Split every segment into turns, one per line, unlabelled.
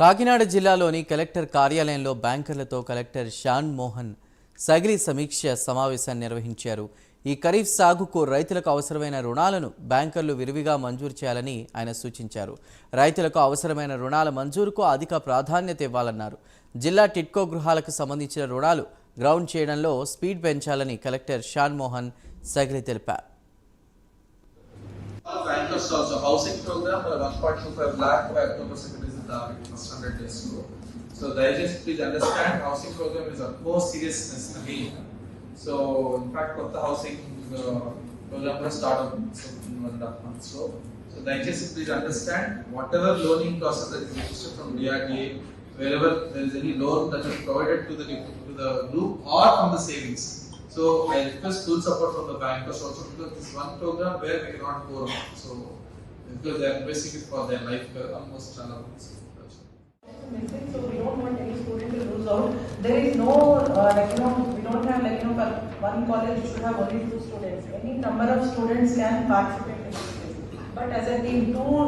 కాకినాడ జిల్లాలోని కలెక్టర్ కార్యాలయంలో బ్యాంకర్లతో కలెక్టర్ షాన్ మోహన్ సగిలి సమీక్ష సమావేశాన్ని నిర్వహించారు. ఈ ఖరీఫ్ సాగుకు రైతులకు అవసరమైన రుణాలను బ్యాంకర్లు విరివిగా మంజూరు చేయాలని ఆయన సూచించారు. రైతులకు అవసరమైన రుణాల మంజూరుకు అధిక ప్రాధాన్యత ఇవ్వాలన్నారు. జిల్లా టిడ్కో గృహాలకు సంబంధించిన రుణాలు గ్రౌండ్ చేయడంలో స్పీడ్ పెంచాలని కలెక్టర్ షాన్ మోహన్ సగిలి తెలిపారు.
Bankers also housing program 1.25 lakh by October 2nd is the target first 100 days ago. So just please understand housing program is of most seriousness again. So in fact what the housing program will start on in 1.5 months. So just please understand whatever loaning process that is registered from DRDA, wherever there is any loan that is provided to the group or from the savings. So I request full support from the bankers also because this one program where we cannot go wrong. So because they are investing it for their life almost
So we don't want any student to lose out. There is no we don't have for one college should have only 2 students. Any number of students can participate in this quiz. But as a team, 2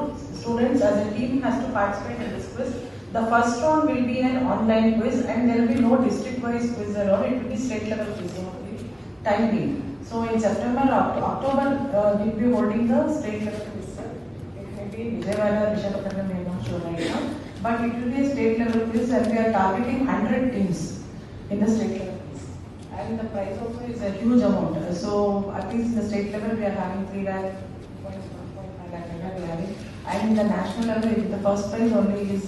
students as a team has to participate in this quiz. The first round will be an online quiz and there will be no district-wise quiz at all. It will be state-level quiz only. Time being. So in September, October, we will be holding the state level quiz. It may be Vijayawada, Vishakhapatnam, I am not sure right now. But it will be a state level quiz and we are targeting 100 teams in the state level quiz. And the prize also is a huge amount. So at least in the state level we are having 3 lakh, 1.5 lakh we are having. And in the national level, the first prize only is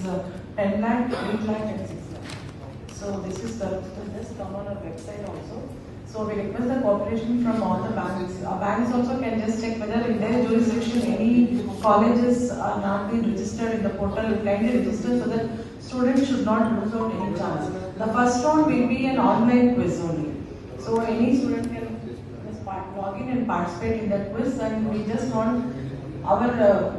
10 lakh, 8 lakh and 6 lakh. So this is the, just come on our website also. So we request the cooperation from all the banks. Banks also can just check whether in their jurisdiction any colleges are not being registered in the portal. Kindly register so that students should not lose out any chance. The first round will be an online quiz only. So any student can just log in and participate in that quiz, and we just want our